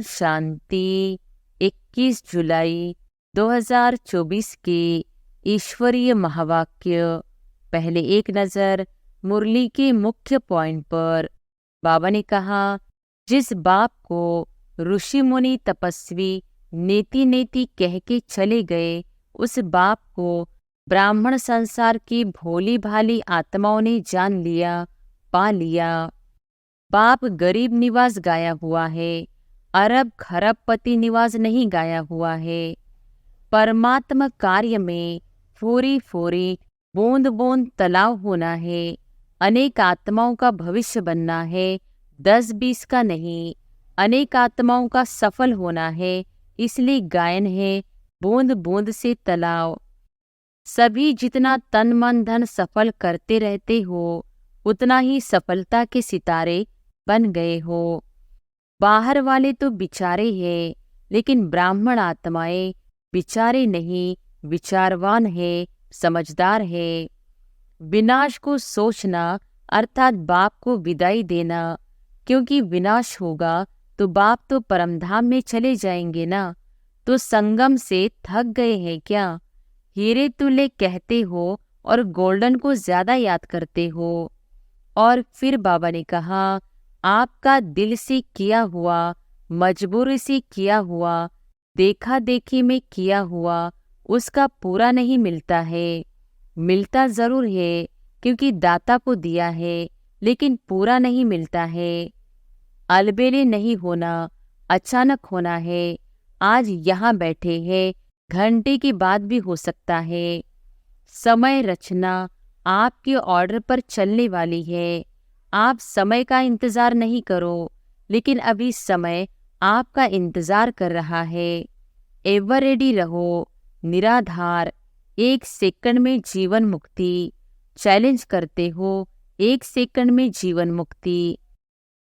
शांति। 21 जुलाई 2024 के ईश्वरीय महावाक्य। पहले एक नज़र मुरली के मुख्य पॉइंट पर। बाबा ने कहा, जिस बाप को ऋषि मुनि तपस्वी नेति नेति कह के चले गए, उस बाप को ब्राह्मण संसार की भोली भाली आत्माओं ने जान लिया, पा लिया। बाप गरीब निवास गाया हुआ है, अरब खरबपति निवास नहीं गाया हुआ है। परमात्मा कार्य में फोरी फोरी बूंद बूंद तालाब होना है। अनेक आत्माओं का भविष्य बनना है, 10-20 का नहीं। अनेक आत्माओं का सफल होना है, इसलिए गायन है बूंद बूंद से तालाब। सभी जितना तन मन धन सफल करते रहते हो, उतना ही सफलता के सितारे बन गए हो। बाहर वाले तो बिचारे हैं, लेकिन ब्राह्मण आत्माएं बिचारे नहीं, विचारवान है, समझदार है। विनाश को सोचना अर्थात बाप को विदाई देना, क्योंकि विनाश होगा तो बाप तो परमधाम में चले जाएंगे ना। तो संगम से थक गए हैं क्या? हीरे तुल्य कहते हो और गोल्डन को ज्यादा याद करते हो। और फिर बाबा ने कहा, आपका दिल से किया हुआ, मजबूरी से किया हुआ, देखा देखी में किया हुआ, उसका पूरा नहीं मिलता है। मिलता जरूर है, क्योंकि दाता को दिया है, लेकिन पूरा नहीं मिलता है। अलबेले नहीं होना, अचानक होना है। आज यहाँ बैठे हैं, घंटे के बाद भी हो सकता है। समय रचना आपके ऑर्डर पर चलने वाली है। आप समय का इंतजार नहीं करो, लेकिन अभी समय आपका इंतजार कर रहा है। एवर रेडी रहो, निराधार। 1 सेकंड में जीवन मुक्ति। चैलेंज करते हो, 1 सेकंड में जीवन मुक्ति।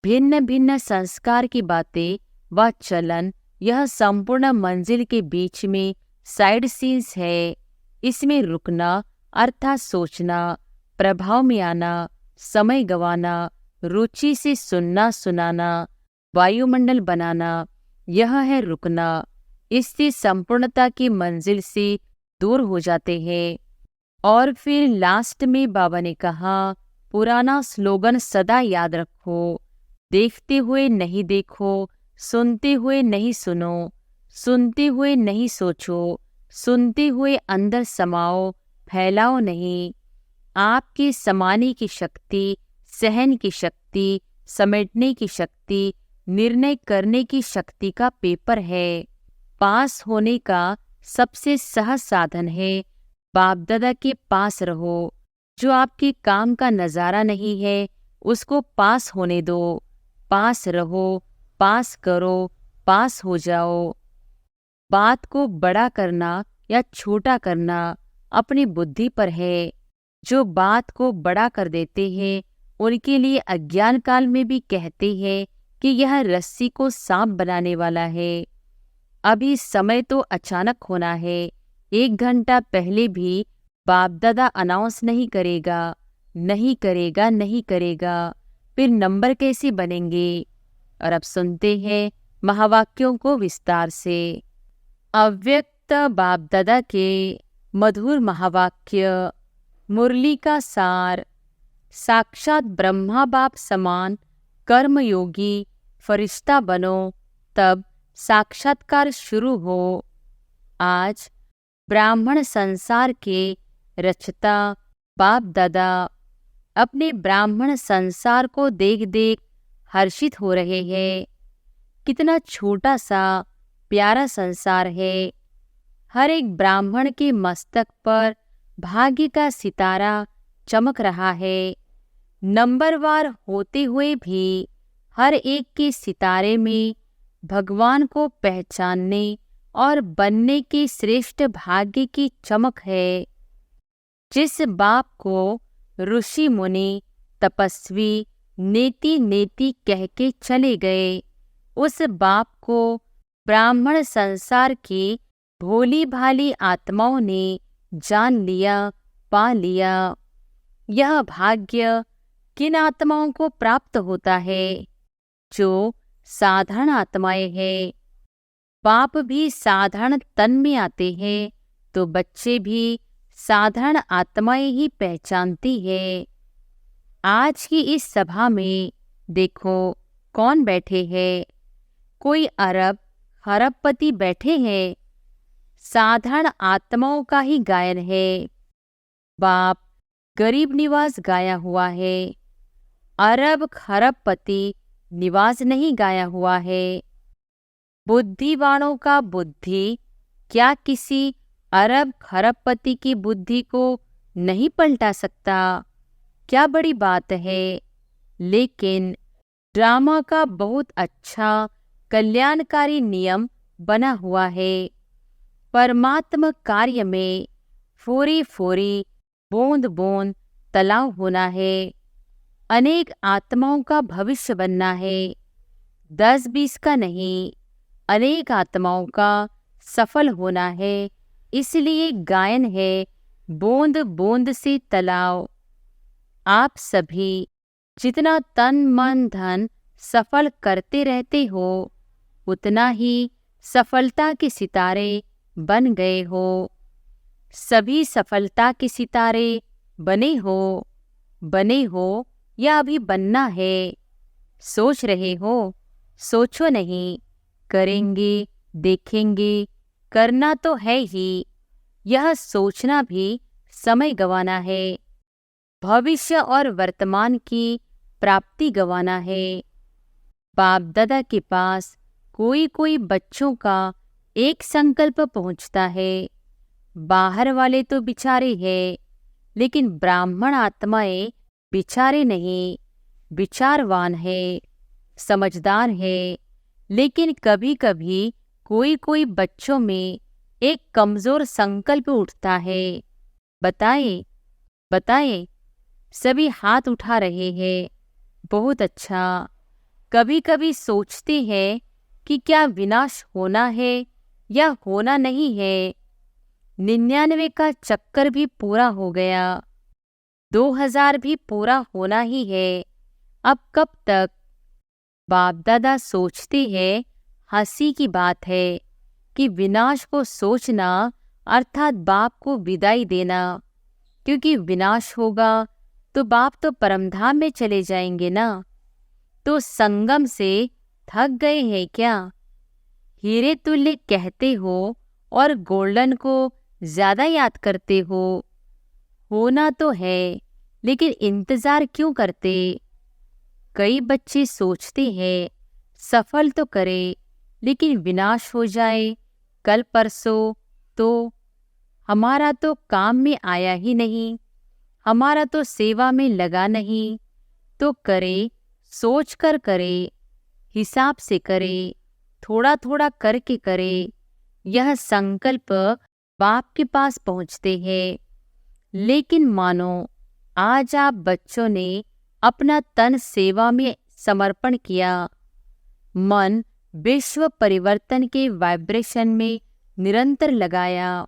भिन्न भिन्न संस्कार की बातें व चलन, यह संपूर्ण मंजिल के बीच में साइड सीन्स है। इसमें रुकना अर्थात सोचना, प्रभाव में आना, समय गंवाना, रुचि से सुनना सुनाना, वायुमंडल बनाना, यह है रुकना। इससे संपूर्णता की मंजिल से दूर हो जाते हैं। और फिर लास्ट में बाबा ने कहा, पुराना स्लोगन सदा याद रखो। देखते हुए नहीं देखो, सुनते हुए नहीं सुनो, सुनते हुए नहीं सोचो, सुनते हुए अंदर समाओ, फैलाओ नहीं। आपके समाने की शक्ति, सहन की शक्ति, समेटने की शक्ति, निर्णय करने की शक्ति का पेपर है। पास होने का सबसे सहज साधन है, बाप दादा के पास रहो। जो आपके काम का नज़ारा नहीं है, उसको पास होने दो। पास रहो, पास करो, पास हो जाओ। बात को बड़ा करना या छोटा करना अपनी बुद्धि पर है। जो बात को बड़ा कर देते हैं, उनके लिए अज्ञान काल में भी कहते हैं कि यह रस्सी को सांप बनाने वाला है। अभी समय तो अचानक होना है। 1 घंटा पहले भी बाप दादा अनाउंस नहीं करेगा, नहीं करेगा, नहीं करेगा। फिर नंबर कैसे बनेंगे? और अब सुनते हैं महावाक्यों को विस्तार से। अव्यक्त बाप दादा के मधुर महावाक्य। मुरली का सार। साक्षात ब्रह्मा बाप समान कर्मयोगी फरिश्ता बनो, तब साक्षात्कार शुरू हो। आज ब्राह्मण संसार के रचता बाप दादा अपने ब्राह्मण संसार को देख देख हर्षित हो रहे हैं। कितना छोटा सा प्यारा संसार है। हर एक ब्राह्मण के मस्तक पर भाग्य का सितारा चमक रहा है। नंबरवार होते हुए भी हर एक के सितारे में भगवान को पहचानने और बनने के श्रेष्ठ भाग्य की चमक है। जिस बाप को ऋषि मुनि तपस्वी नेति नेति कह के चले गए, उस बाप को ब्राह्मण संसार की भोली भाली आत्माओं ने जान लिया, पा लिया। यह भाग्य किन आत्माओं को प्राप्त होता है? जो साधारण आत्माएं हैं। बाप भी साधारण तन में आते हैं तो बच्चे भी साधारण आत्माएं ही पहचानती है। आज की इस सभा में देखो कौन बैठे हैं। कोई अरब खरबपति बैठे हैं। साधारण आत्माओं का ही गायन है। बाप गरीब निवास गाया हुआ है। अरब खरबपति निवास नहीं गाया हुआ है। बुद्धिवानों का बुद्धि क्या किसी अरब खरबपति की बुद्धि को नहीं पलटा सकता? क्या बड़ी बात है। लेकिन ड्रामा का बहुत अच्छा कल्याणकारी नियम बना हुआ है। परमात्मा कार्य में फोरी फोरी बूंद बूंद तलाव होना है। अनेक आत्माओं का भविष्य बनना है। 10-20 का नहीं, अनेक आत्माओं का सफल होना है। इसलिए गायन है बूंद बूंद से तालाब। आप सभी जितना तन मन धन सफल करते रहते हो उतना ही सफलता के सितारे बन गए हो। सभी सफलता के सितारे बने हो या अभी बनना है? सोच रहे हो? सोचो नहीं, करेंगे, देखेंगे। करना तो है ही, यह सोचना भी समय गंवाना है। भविष्य और वर्तमान की प्राप्ति गंवाना है। बाप दादा के पास कोई कोई बच्चों का एक संकल्प पहुंचता है। बाहर वाले तो बिचारे हैं, लेकिन ब्राह्मण आत्माएं बिचारे नहीं, विचारवान है, समझदार है। लेकिन कभी कभी कोई कोई बच्चों में एक कमजोर संकल्प उठता है। बताए बताए, सभी हाथ उठा रहे हैं। बहुत अच्छा। कभी कभी सोचते हैं कि क्या विनाश होना है या होना नहीं है। 99 का चक्कर भी पूरा हो गया, 2000 भी पूरा होना ही है। अब कब तक? बाप दादा सोचते हैं, हंसी की बात है कि विनाश को सोचना अर्थात बाप को विदाई देना, क्योंकि विनाश होगा तो बाप तो परमधाम में चले जाएंगे ना। तो संगम से थक गए हैं क्या? हीरे तुल्य कहते हो और गोल्डन को ज्यादा याद करते हो। होना तो है, लेकिन इंतजार क्यों करते? कई बच्चे सोचते हैं सफल तो करे, लेकिन विनाश हो जाए कल परसों तो हमारा तो काम में आया ही नहीं, हमारा तो सेवा में लगा नहीं। तो करे, सोच कर करे, हिसाब से करे, थोड़ा थोड़ा करके करे। यह संकल्प बाप के पास पहुंचते हैं। लेकिन मानो आज आप बच्चों ने अपना तन सेवा में समर्पण किया। मन विश्व परिवर्तन के वाइब्रेशन में निरंतर लगाया।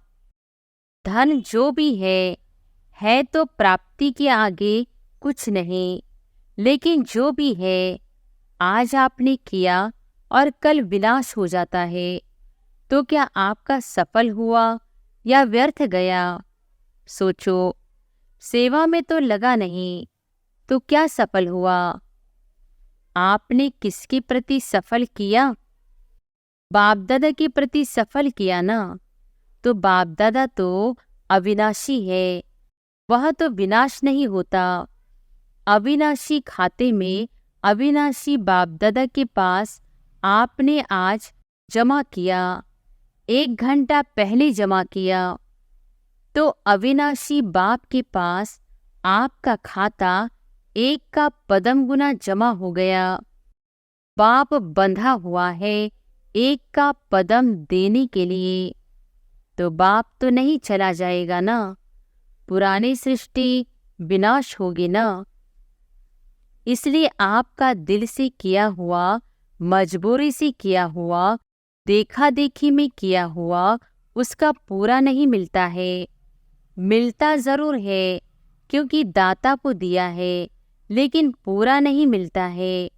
धन जो भी है तो प्राप्ति के आगे कुछ नहीं। लेकिन जो भी है आज आपने किया और कल विनाश हो जाता है, तो क्या आपका सफल हुआ या व्यर्थ गया? सोचो, सेवा में तो लगा नहीं तो क्या सफल हुआ? आपने किसके प्रति सफल किया? बाप दादा के प्रति सफल किया ना। तो बाप दादा तो अविनाशी है, वह तो विनाश नहीं होता। अविनाशी खाते में अविनाशी बाप दादा के पास आपने आज जमा किया, 1 घंटा पहले जमा किया। तो अविनाशी बाप के पास आपका खाता 1 का पदम गुना जमा हो गया। बाप बंधा हुआ है 1 का पदम देने के लिए। तो बाप तो नहीं चला जाएगा ना, पुरानी सृष्टि विनाश होगी ना। इसलिए आपका दिल से किया हुआ, मजबूरी से किया हुआ, देखा देखी में किया हुआ उसका पूरा नहीं मिलता है। मिलता जरूर है क्योंकि दाता को दिया है, लेकिन पूरा नहीं मिलता है।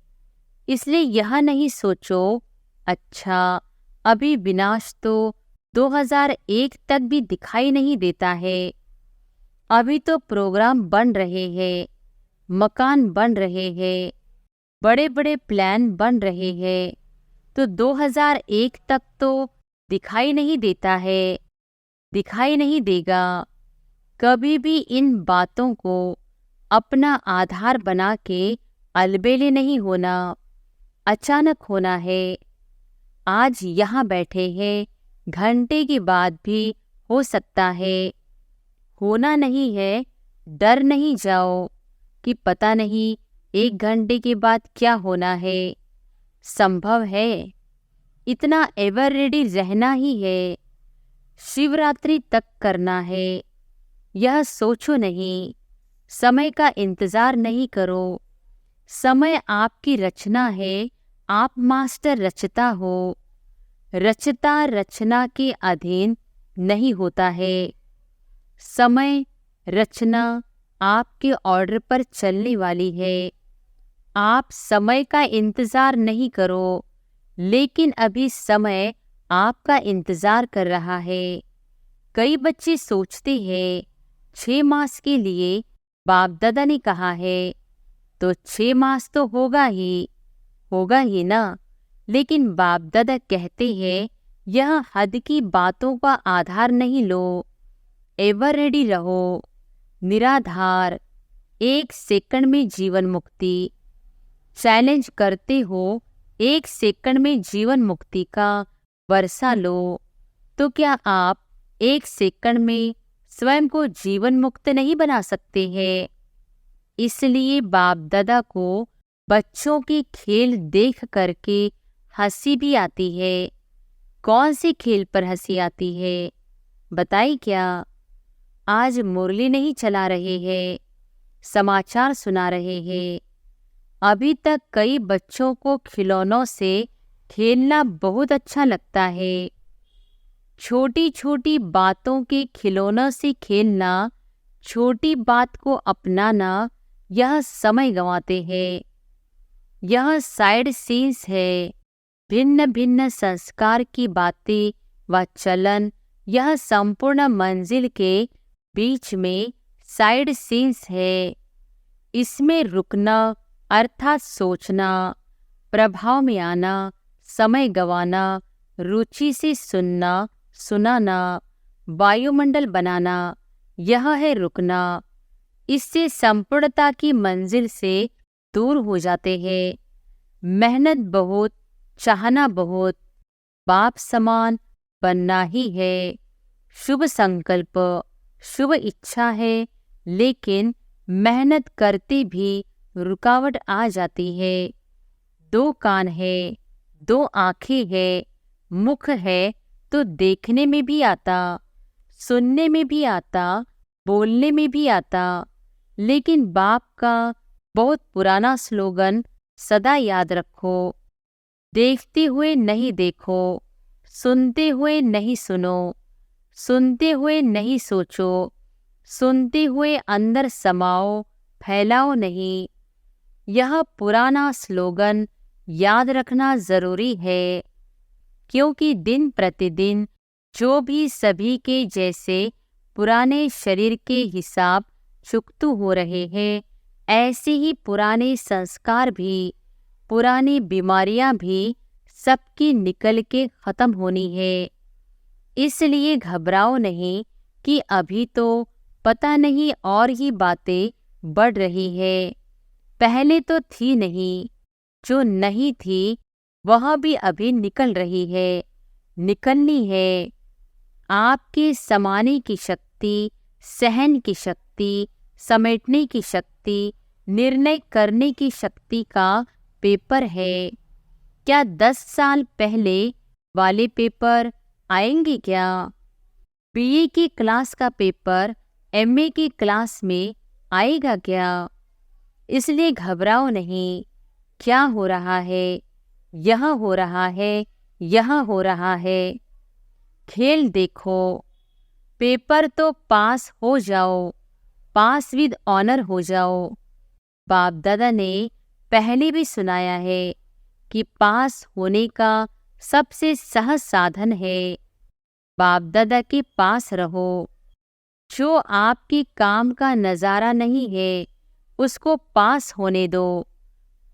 इसलिए यह नहीं सोचो, अच्छा अभी विनाश तो 2001 तक भी दिखाई नहीं देता है, अभी तो प्रोग्राम बन रहे हैं, मकान बन रहे हैं, बड़े बड़े प्लान बन रहे हैं, तो 2001 तक तो दिखाई नहीं देता है, दिखाई नहीं देगा। कभी भी इन बातों को अपना आधार बना के अलबेले नहीं होना, अचानक होना है। आज यहाँ बैठे हैं, घंटे के बाद भी हो सकता है। होना नहीं है, डर नहीं जाओ कि पता नहीं 1 घंटे के बाद क्या होना है। संभव है, इतना एवर रेडी रहना ही है, शिवरात्रि तक करना है। यह सोचो नहीं, समय का इंतजार नहीं करो। समय आपकी रचना है, आप मास्टर रचता हो। रचता रचना के अधीन नहीं होता है। समय रचना आपके ऑर्डर पर चलने वाली है। आप समय का इंतजार नहीं करो, लेकिन अभी समय आपका इंतजार कर रहा है। कई बच्चे सोचते हैं 6 मास के लिए बाप दादा ने कहा है, तो 6 मास तो होगा ही ना। लेकिन बाप दादा कहते हैं यह हद की बातों का आधार नहीं लो, एवर रेडी रहो, निराधार। 1 सेकंड में जीवन मुक्ति। चैलेंज करते हो 1 सेकंड में जीवन मुक्ति का वर्षा लो, तो क्या आप 1 सेकंड में स्वयं को जीवन मुक्त नहीं बना सकते हैं? इसलिए बाप दादा को बच्चों के खेल देख करके हंसी भी आती है। कौन से खेल पर हंसी आती है बताइए क्या? आज मुरली नहीं चला रहे हैं, समाचार सुना रहे हैं। अभी तक कई बच्चों को खिलौनों से खेलना बहुत अच्छा लगता है। छोटी छोटी बातों के खिलौनों से खेलना, छोटी बात को अपनाना, यह समय गंवाते हैं। यह साइड सीन्स है। भिन्न भिन्न संस्कार की बातें व चलन, यह संपूर्ण मंजिल के बीच में साइड सीन्स है। इसमें रुकना अर्थात सोचना, प्रभाव में आना, समय गंवाना, रुचि से सुनना, सुनाना, वायुमंडल बनाना, यह है रुकना। इससे संपूर्णता की मंजिल से दूर हो जाते हैं। मेहनत बहुत, चाहना बहुत, बाप समान बनना ही है। शुभ संकल्प, शुभ इच्छा है, लेकिन मेहनत करते भी रुकावट आ जाती है। 2 कान है, 2 आंखें है, मुख है, तो देखने में भी आता, सुनने में भी आता, बोलने में भी आता। लेकिन बाप का बहुत पुराना स्लोगन सदा याद रखो, देखते हुए नहीं देखो, सुनते हुए नहीं सुनो, सुनते हुए नहीं सोचो, सुनते हुए अंदर समाओ, फैलाओ नहीं। यह पुराना स्लोगन याद रखना जरूरी है, क्योंकि दिन प्रतिदिन जो भी सभी के जैसे पुराने शरीर के हिसाब चुकतू हो रहे हैं, ऐसे ही पुराने संस्कार भी, पुरानी बीमारियां भी सबकी निकल के खत्म होनी है। इसलिए घबराओ नहीं कि अभी तो पता नहीं और ही बातें बढ़ रही है। पहले तो थी नहीं, जो नहीं थी वह भी अभी निकल रही है, निकलनी है। आपके समाने की शक्ति, सहन की शक्ति, समेटने की शक्ति, निर्णय करने की शक्ति का पेपर है। क्या 10 साल पहले वाले पेपर आएंगे क्या? बीए की क्लास का पेपर एमए की क्लास में आएगा क्या? इसलिए घबराओ नहीं। क्या हो रहा है? यह हो रहा है, यह हो रहा है। खेल देखो, पेपर तो पास हो जाओ, पास विद ऑनर हो जाओ। बाप दादा ने पहले भी सुनाया है, कि पास होने का सबसे सहज साधन है बाप दादा के पास रहो। जो आपके काम का नज़ारा नहीं है उसको पास होने दो।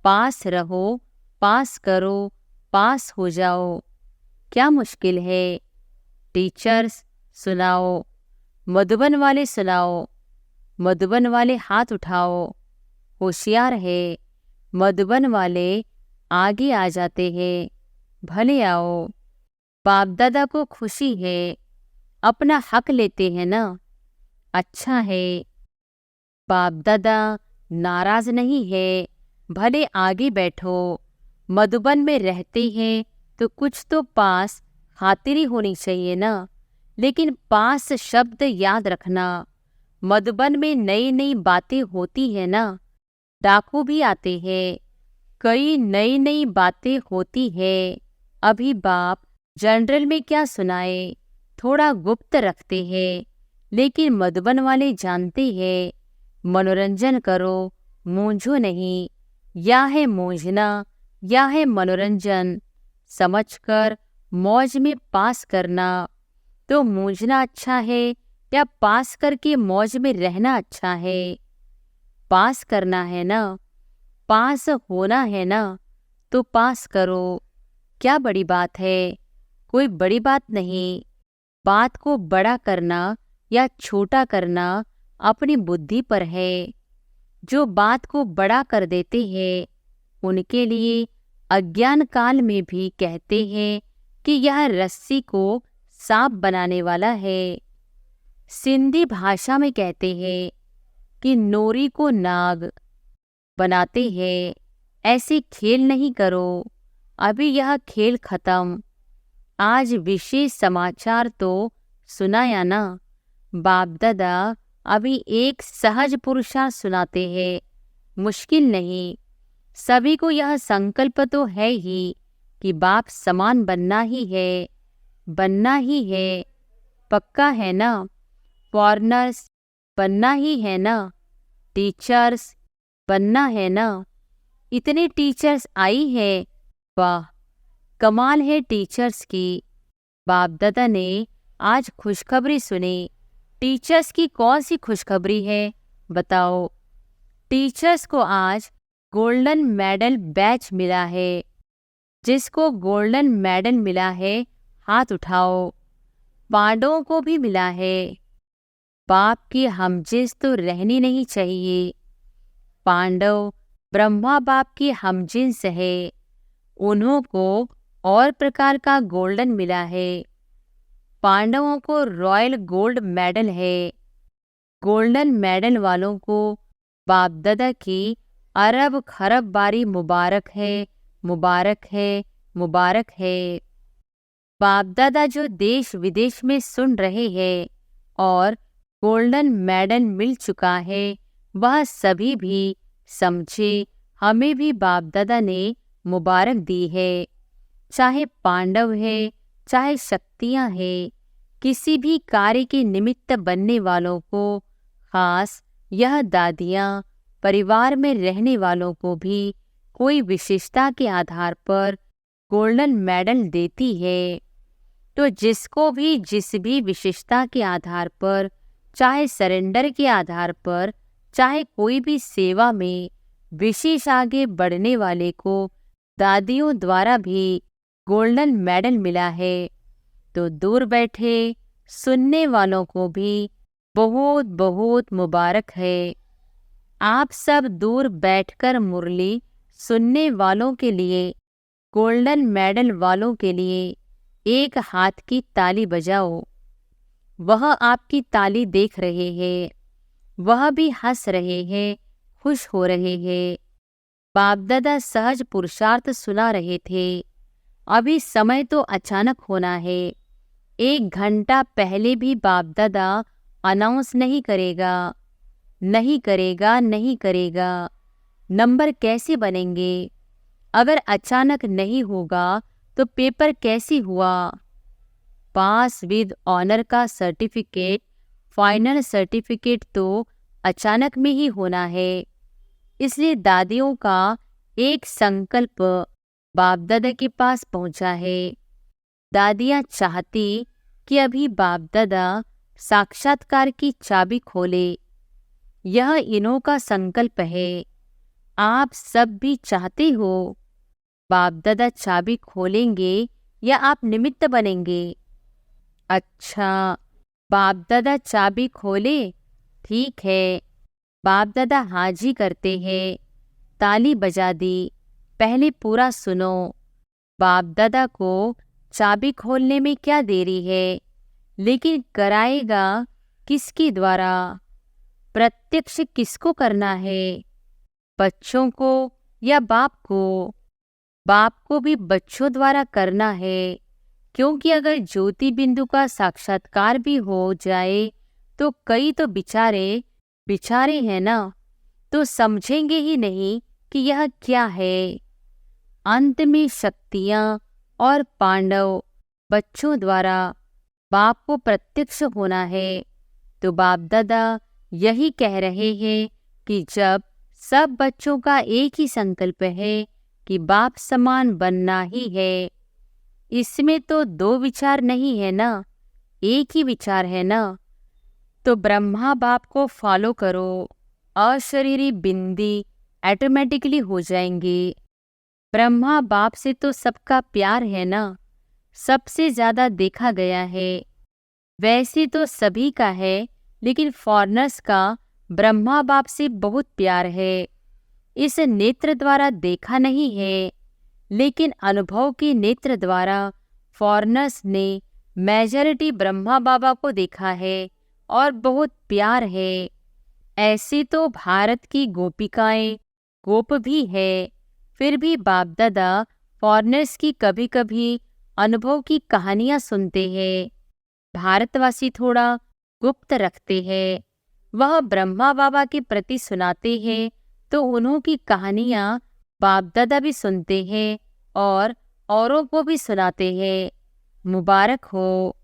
पास रहो, पास करो, पास हो जाओ। क्या मुश्किल है? टीचर्स सुनाओ, मधुबन वाले सुनाओ, मधुबन वाले हाथ उठाओ। होशियार है, मधुबन वाले आगे आ जाते हैं। भले आओ। बाप दादा को खुशी है, अपना हक लेते हैं ना। अच्छा है। बाप दादा नाराज नहीं है, भले आगे बैठो। मधुबन में रहते हैं तो कुछ तो पास खातिरी होनी चाहिए ना। लेकिन पास शब्द याद रखना। मधुबन में नई नई बातें होती है ना। डाकू भी आते हैं, कई नई नई बातें होती है। अभी बाप जनरल में क्या सुनाए, थोड़ा गुप्त रखते हैं। लेकिन मधुबन वाले जानते हैं, मनोरंजन करो, मूंझो नहीं। या है मूंझना या है मनोरंजन। समझकर मौज में पास करना। तो मूंझना अच्छा है या पास करके मौज में रहना अच्छा है? पास करना है ना, पास होना है ना, तो पास करो। क्या बड़ी बात है? कोई बड़ी बात नहीं। बात को बड़ा करना या छोटा करना अपनी बुद्धि पर है। जो बात को बड़ा कर देते हैं उनके लिए अज्ञान काल में भी कहते हैं कि यह रस्सी को सांप बनाने वाला है। सिंधी भाषा में कहते हैं कि नोरी को नाग बनाते हैं। ऐसे खेल नहीं करो। अभी यह खेल खत्म। आज विशेष समाचार तो सुनाया ना। बाप दादा अभी एक सहज पुरुषार्थ सुनाते हैं, मुश्किल नहीं। सभी को यह संकल्प तो है ही कि बाप समान बनना ही है, बनना ही है। पक्का है ना? फॉरेनर्स बनना ही है ना? टीचर्स बनना है ना? इतने टीचर्स आई है, वाह कमाल है टीचर्स की। बाप दादा ने आज खुशखबरी सुनी। टीचर्स की कौन सी खुशखबरी है बताओ? टीचर्स को आज गोल्डन मेडल बैच मिला है। जिसको गोल्डन मेडल मिला है हाथ उठाओ। पांडवों को भी मिला है। बाप की हमजिन्स तो रहनी नहीं चाहिए। पांडव ब्रह्मा बाप की हमजिन्स है। उन्हों को और प्रकार का गोल्डन मिला है। पांडवों को रॉयल गोल्ड मेडल है। गोल्डन मेडल वालों को बाप दादा की अरब खरब बारी मुबारक है, मुबारक है, मुबारक है। बाप दादा जो देश विदेश में सुन रहे हैं और गोल्डन मेडल मिल चुका है वह सभी भी समझे हमें भी बाप दादा ने मुबारक दी है। चाहे पांडव है, चाहे शक्तियां हैं, किसी भी कार्य के निमित्त बनने वालों को, खास यह दादियां परिवार में रहने वालों को भी कोई विशेषता के आधार पर गोल्डन मेडल देती है। तो जिसको भी जिस भी विशेषता के आधार पर, चाहे सरेंडर के आधार पर, चाहे कोई भी सेवा में विशेष आगे बढ़ने वाले को दादियों द्वारा भी गोल्डन मेडल मिला है। तो दूर बैठे सुनने वालों को भी बहुत बहुत मुबारक है। आप सब दूर बैठकर मुरली सुनने वालों के लिए, गोल्डन मेडल वालों के लिए एक हाथ की ताली बजाओ। वह आपकी ताली देख रहे हैं, वह भी हंस रहे हैं, खुश हो रहे हैं। बाप दादा सहज पुरुषार्थ सुना रहे थे। अभी समय तो अचानक होना है। 1 घंटा पहले भी बाप दादा अनाउंस नहीं करेगा, नहीं करेगा, नहीं करेगा। नंबर कैसे बनेंगे? अगर अचानक नहीं होगा तो पेपर कैसे हुआ? पास विद ऑनर का सर्टिफिकेट, फाइनल सर्टिफिकेट तो अचानक में ही होना है। इसलिए दादियों का एक संकल्प बाप दादा के पास पहुंचा है। दादियाँ चाहती कि अभी बाप दादा साक्षात्कार की चाबी खोले। यह इन्हों का संकल्प है। आप सब भी चाहते हो। बाप दादा चाबी खोलेंगे या आप निमित्त बनेंगे? अच्छा, बाप दादा चाबी खोले, ठीक है। बाप दादा हाजी करते हैं। ताली बजा दी। पहले पूरा सुनो। बाप दादा को चाबी खोलने में क्या देरी है, लेकिन कराएगा किसके द्वारा? प्रत्यक्ष किसको करना है, बच्चों को या बाप को? बाप को भी बच्चों द्वारा करना है, क्योंकि अगर ज्योति बिंदु का साक्षात्कार भी हो जाए तो कई तो बेचारे हैं ना, तो समझेंगे ही नहीं कि यह क्या है। अंत में शक्तियाँ और पांडव बच्चों द्वारा बाप को प्रत्यक्ष होना है। तो बाप दादा यही कह रहे हैं कि जब सब बच्चों का एक ही संकल्प है कि बाप समान बनना ही है, इसमें तो दो विचार नहीं है ना, एक ही विचार है ना। तो ब्रह्मा बाप को फॉलो करो, अशरीरी बिंदी ऑटोमेटिकली हो जाएंगे। ब्रह्मा बाप से तो सबका प्यार है ना, सबसे ज्यादा देखा गया है। वैसे तो सभी का है, लेकिन फॉरेनर्स का ब्रह्मा बाप से बहुत प्यार है। इस नेत्र द्वारा देखा नहीं है, लेकिन अनुभव के नेत्र द्वारा फॉरेनर्स ने मेजॉरिटी ब्रह्मा बाबा को देखा है और बहुत प्यार है। ऐसे तो भारत की गोपिकाएं गोप भी है, फिर भी बाप दादा फॉरेनर्स की कभी कभी अनुभव की कहानियां सुनते हैं। भारतवासी थोड़ा गुप्त रखते हैं। वह ब्रह्मा बाबा के प्रति सुनाते हैं तो उन्हों की कहानियां बाप दादा भी सुनते हैं और औरों को भी सुनाते हैं। मुबारक हो।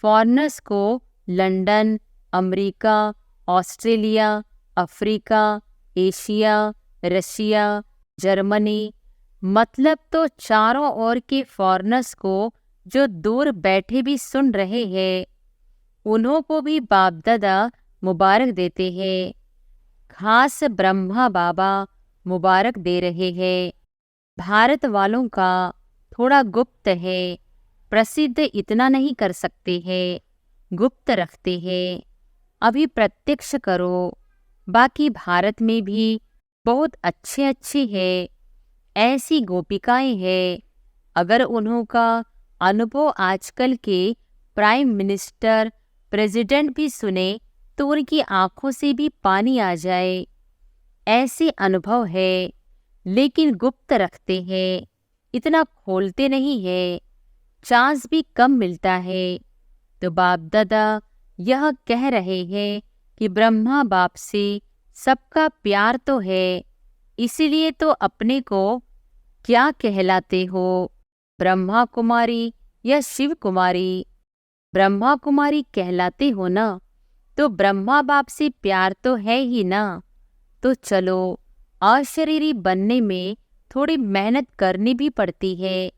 फॉरेनर्स को London, America, Australia, Africa, Asia, Russia, Germany, मतलब तो चारों ओर के फॉरेनर्स को जो दूर बैठे भी सुन रहे हैं, उन्हों को भी बाप दादा मुबारक देते हैं। खास ब्रह्मा बाबा मुबारक दे रहे हैं। भारत वालों का थोड़ा गुप्त है, प्रसिद्ध इतना नहीं कर सकते हैं, गुप्त रखते हैं। अभी प्रत्यक्ष करो। बाकी भारत में भी बहुत अच्छे अच्छे हैं, ऐसी गोपिकाएं हैं। अगर उन्हों का अनुभव आजकल के प्राइम मिनिस्टर, प्रेसिडेंट भी सुने तो उनकी आंखों से भी पानी आ जाए। ऐसे अनुभव है, लेकिन गुप्त रखते हैं, इतना खोलते नहीं है, चांस भी कम मिलता है। तो बाप दादा यह कह रहे हैं कि ब्रह्मा बाप से सबका प्यार तो है, इसीलिए तो अपने को क्या कहलाते हो, ब्रह्मा कुमारी या शिव कुमारी? ब्रह्मा कुमारी कहलाते हो ना, तो ब्रह्मा बाप से प्यार तो है ही ना। तो चलो, अशरीरी बनने में थोड़ी मेहनत करनी भी पड़ती है,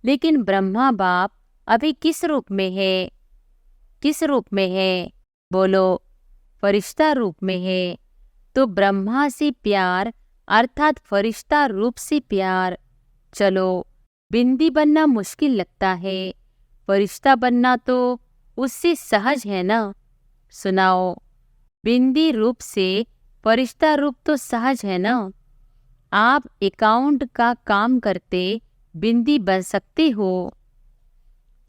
लेकिन ब्रह्मा बाप अभी किस रूप में है? किस रूप में है? बोलो। फरिश्ता रूप में है। तो ब्रह्मा से प्यार अर्थात फरिश्ता रूप से प्यार। चलो, बिंदी बनना मुश्किल लगता है, फरिश्ता बनना तो उससे सहज है ना। सुनाओ, बिंदी रूप से फरिश्ता रूप तो सहज है ना। आप अकाउंट का काम करते बिंदी बन सकते हो,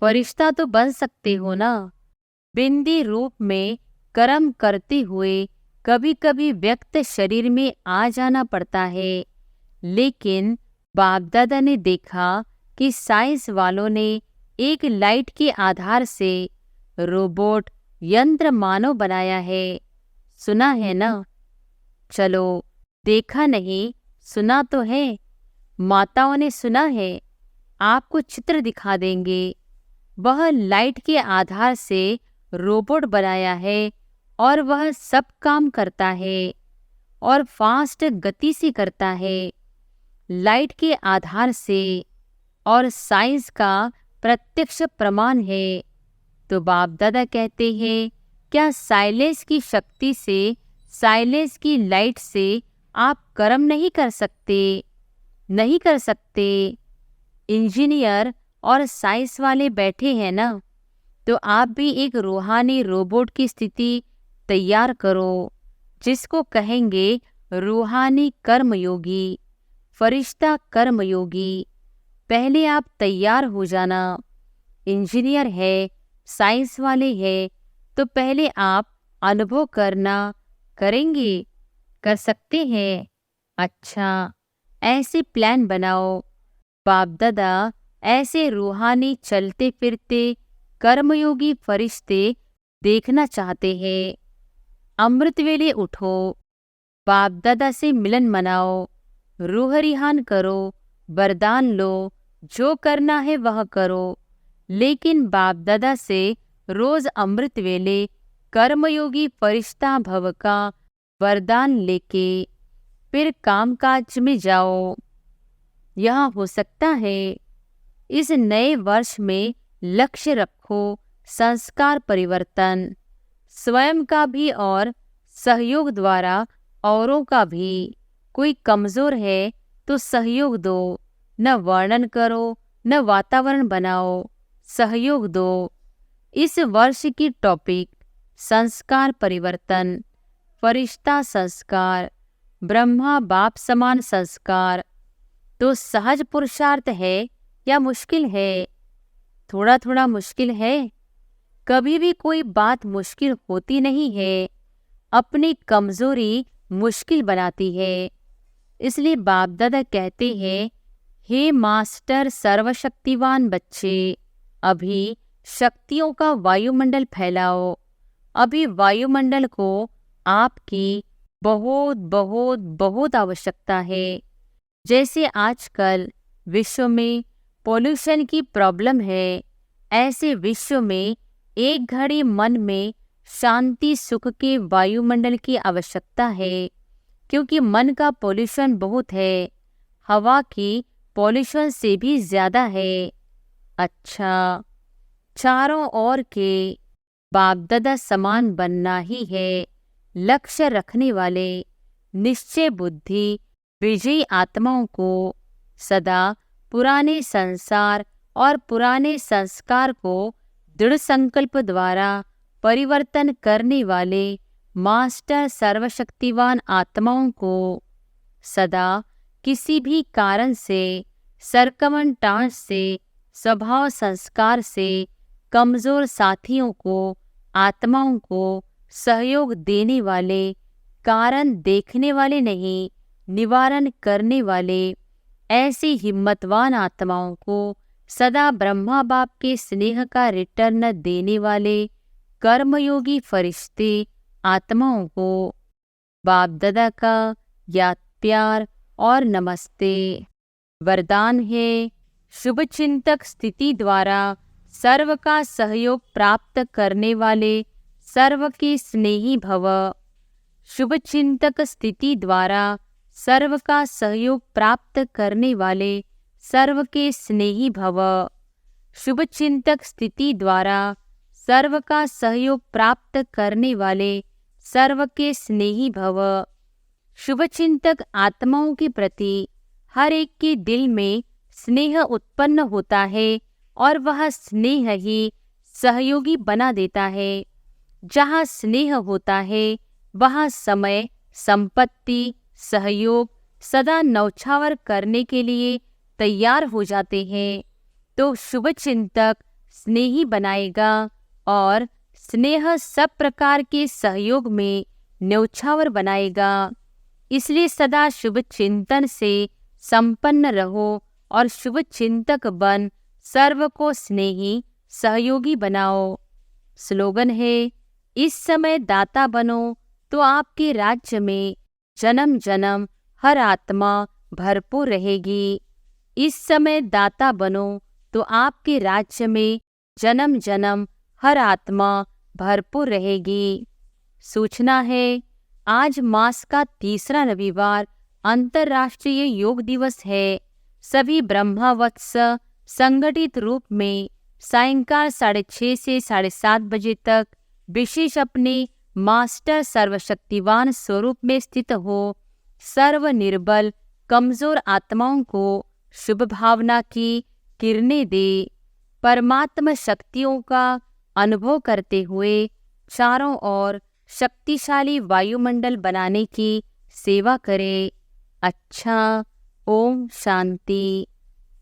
फरिश्ता तो बन सकते हो ना। बिंदी रूप में कर्म करते हुए कभी कभी व्यक्त शरीर में आ जाना पड़ता है, लेकिन बाप दादा ने देखा कि साइंस वालों ने एक लाइट के आधार से रोबोट यंत्र मानव बनाया है। सुना है ना? चलो, देखा नहीं, सुना तो है। माताओं ने सुना है। आपको चित्र दिखा देंगे। वह लाइट के आधार से रोबोट बनाया है और वह सब काम करता है और फास्ट गति से करता है। लाइट के आधार से और साइंस का प्रत्यक्ष प्रमाण है। तो बाप दादा कहते हैं, क्या साइलेंस की शक्ति से, साइलेंस की लाइट से आप कर्म नहीं कर सकते? नहीं कर सकते। इंजीनियर और साइंस वाले बैठे हैं ना, तो आप भी एक रूहानी रोबोट की स्थिति तैयार करो, जिसको कहेंगे रूहानी कर्मयोगी, फरिश्ता कर्मयोगी। पहले आप तैयार हो जाना। इंजीनियर है, साइंस वाले हैं, तो पहले आप अनुभव करना। करेंगे? कर सकते हैं। अच्छा, ऐसे प्लान बनाओ। बाप दादा ऐसे रूहानी चलते फिरते कर्मयोगी फरिश्ते देखना चाहते हैं। अमृत वेले उठो, बाप दादा से मिलन मनाओ, रूह रिहान करो, वरदान लो, जो करना है वह करो। लेकिन बाप दादा से रोज अमृत वेले कर्मयोगी फरिश्ता भव का वरदान लेके फिर कामकाज में जाओ। यह हो सकता है। इस नए वर्ष में लक्ष्य रखो संस्कार परिवर्तन, स्वयं का भी और सहयोग द्वारा औरों का भी। कोई कमजोर है तो सहयोग दो, न वर्णन करो, न वातावरण बनाओ, सहयोग दो। इस वर्ष की टॉपिक संस्कार परिवर्तन, फरिश्ता संस्कार, ब्रह्मा बाप समान संस्कार। तो सहज पुरुषार्थ है या मुश्किल है? थोड़ा थोड़ा मुश्किल है। कभी भी कोई बात मुश्किल होती नहीं है, अपनी कमजोरी मुश्किल बनाती है। इसलिए बाप दादा कहते हैं, हे मास्टर सर्वशक्तिवान बच्चे, अभी शक्तियों का वायुमंडल फैलाओ। अभी वायुमंडल को आपकी बहुत बहुत बहुत आवश्यकता है। जैसे आजकल विश्व में पोल्यूशन की प्रॉब्लम है, ऐसे विश्व में एक घड़ी मन में शांति सुख के वायुमंडल की आवश्यकता है। क्योंकि मन का पोल्यूशन बहुत है, हवा की पोल्यूशन से भी ज्यादा है। अच्छा, चारों ओर के बाप दादा समान बनना ही है। लक्ष्य रखने वाले निश्चय बुद्धि विजयी आत्माओं को सदा पुराने संसार और पुराने संस्कार को दृढ़ संकल्प द्वारा परिवर्तन करने वाले मास्टर सर्वशक्तिवान आत्माओं को सदा किसी भी कारण से, सरकमन टांस से, स्वभाव संस्कार से कमजोर साथियों को, आत्माओं को सहयोग देने वाले, कारण देखने वाले नहीं, निवारण करने वाले ऐसी हिम्मतवान आत्माओं को सदा ब्रह्मा बाप के स्नेह का रिटर्न देने वाले कर्मयोगी फरिश्ते आत्माओं को बाप दादा का याद प्यार और नमस्ते। वरदान है, शुभ चिंतक स्थिति द्वारा सर्व का सहयोग प्राप्त करने वाले सर्व के स्नेही भव। शुभ चिंतक स्थिति द्वारा सर्व का सहयोग प्राप्त करने वाले सर्व के स्नेही भव। शुभ चिंतक स्थिति द्वारा सर्व का सहयोग प्राप्त करने वाले सर्व के स्नेही भव। शुभ चिंतक आत्माओं के प्रति हर एक के दिल में स्नेह उत्पन्न होता है और वह स्नेह ही सहयोगी बना देता है। जहाँ स्नेह होता है वहाँ समय, संपत्ति, सहयोग सदा नौछावर करने के लिए तैयार हो जाते हैं। तो शुभ चिंतक स्नेही बनाएगा और स्नेह सब प्रकार के सहयोग में न्यौछावर बनाएगा। इसलिए सदा शुभ चिंतन से संपन्न रहो और शुभ चिंतक बन सर्व को स्नेही सहयोगी बनाओ। स्लोगन है, इस समय दाता बनो तो आपके राज्य में जन्म जन्म हर आत्मा भरपूर रहेगी। इस समय दाता बनो तो आपके राज्य में जन्म जन्म हर आत्मा भरपूर रहेगी। सूचना है, आज मास का तीसरा रविवार अंतर्राष्ट्रीय योग दिवस है। सभी ब्रह्मवत्स संगठित रूप में सायंकाल 6:30 से 7:30 बजे तक विशेष अपने मास्टर सर्वशक्तिवान स्वरूप में स्थित हो सर्वनिर्बल कमजोर आत्माओं को शुभ भावना की किरणें दे। परमात्मा शक्तियों का अनुभव करते हुए चारों ओर शक्तिशाली वायुमंडल बनाने की सेवा करे। अच्छा, ओम शांति।